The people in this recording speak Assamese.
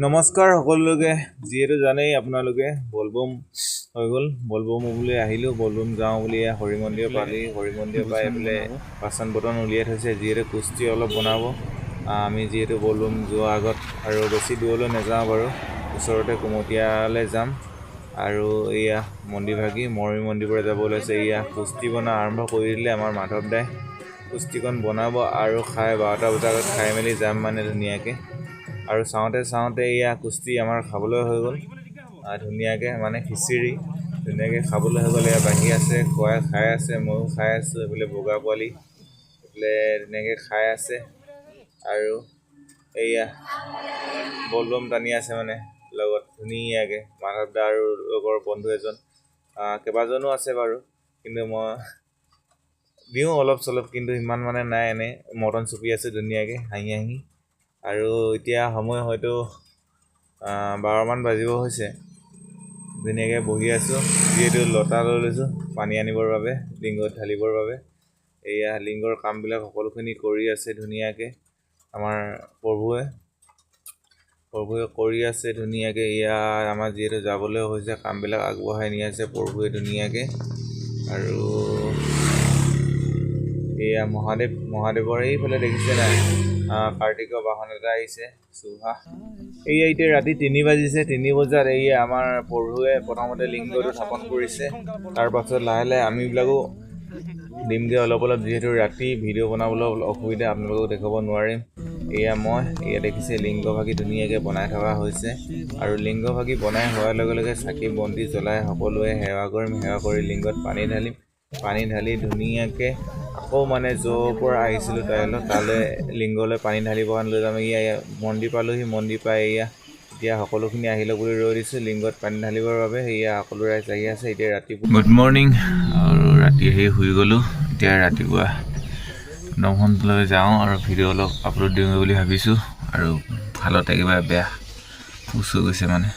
নমস্কাৰ সকলোকে যিহেতু জানেই আপোনালোকে বলবম হৈ গ'ল বলবম বুলি আহিলোঁ বলবম যাওঁ বুলি হৰি মন্দিৰ পালি হৰি মন্দিৰ পাই এইফালে বাচন বৰ্তন উলিয়াই থৈছে যিহেতু কুস্তি অলপ বনাব আমি যিহেতু বলবম যোৱাৰ আগত আৰু বেছি দূৰলৈ নাযাওঁ বাৰু ওচৰতে কুমতীয়ালৈ যাম আৰু এয়া মন্দিৰ ভাগি মৰমী মন্দিৰ পৰা যাব ওলাইছে এয়া কুস্তি বনা আৰম্ভ কৰি দিলে আমাৰ মাধৱ দাই কুস্তিখন বনাব আৰু খাই 12টা বজাত খাই মেলি যাম মানে ধুনীয়াকৈ আৰু চাওঁতে এয়া কুস্তি আমাৰ খাবলৈ হৈ গ'ল ধুনীয়াকৈ মানে খিচিৰি ধুনীয়াকৈ খাবলৈ হৈ গ'ল এয়া বাঢ়ি আছে খাই আছে ময়ো খাই আছোঁ এইফালে বগা পোৱালি এইফালে ধুনীয়াকৈ খাই আছে আৰু এয়া বলবম টানি আছে মানে লগত ধুনীয়াকৈ মাধৱ দা আৰু লগৰ বন্ধু এজন কেইবাজনো আছে বাৰু কিন্তু মই দিওঁ অলপ চলপ কিন্তু ইমান মানে নাই এনে মটন চুপি আছে ধুনীয়াকৈ হাঁহি আৰু এতিয়া সময় হয়তো 12মান বাজিব হৈছে ধুনীয়াকৈ বহি আছোঁ যিহেতু লতা লৈ লৈছোঁ পানী আনিবৰ বাবে লিংগত ঢালিবৰ বাবে এয়া লিংগৰ কামবিলাক সকলোখিনি কৰি আছে ধুনীয়াকৈ আমাৰ প্ৰভুৱে কৰি আছে ধুনীয়াকৈ এয়া আমাৰ যিহেতু যাবলৈ হৈছে কামবিলাক আগবঢ়াই নি আছে প্ৰভুৱে ধুনীয়াকৈ আৰু এয়া মহাদেৱৰ এইফালে দেখিছে নাই কাৰ্তিকৰ বাহন এটা আহিছে চুহা এয়া এতিয়া ৰাতি 3 বাজিছে 3 বজাত এয়া আমাৰ প্ৰভুৱে প্ৰথমতে লিংগটো স্থাপন কৰিছে তাৰ পাছত লাহে আমিবিলাকো দিমগৈ অলপ যিহেতু ৰাতি ভিডিঅ' বনাবলৈ অসুবিধা আপোনালোকক দেখাব নোৱাৰিম এয়া দেখিছে লিংগভাগি ধুনীয়াকৈ বনাই থকা হৈছে আৰু লিংগভাগি বনাই হোৱাৰ লগে লগে চাকি বন্তি জ্বলাই সকলোৱে সেৱা কৰি লিংগত পানী ঢালি ধুনীয়াকৈ আকৌ মানে য'ৰ পৰা আহিছিলোঁ তালৈ লিংগলৈ পানী ঢালিব লৈ যাম এয়া মন্দিৰ পালোহি মন্দিৰ পাই এতিয়া সকলোখিনি আহিলে বুলি ৰৈ দিছোঁ লিংগত পানী ঢালিবৰ বাবে সেয়া সকলো ৰাইজ আহি আছে এতিয়া ৰাতিপুৱা গুড মৰ্ণিং আৰু ৰাতি শুই গ'লোঁ এতিয়া ৰাতিপুৱা 9 ঘণ্টালৈ যাওঁ আৰু ভিডিঅ' অলপ আপলোড দিওঁ বুলি ভাবিছোঁ আৰু ভালতে কিবা বেয়া হৈ গৈছে মানে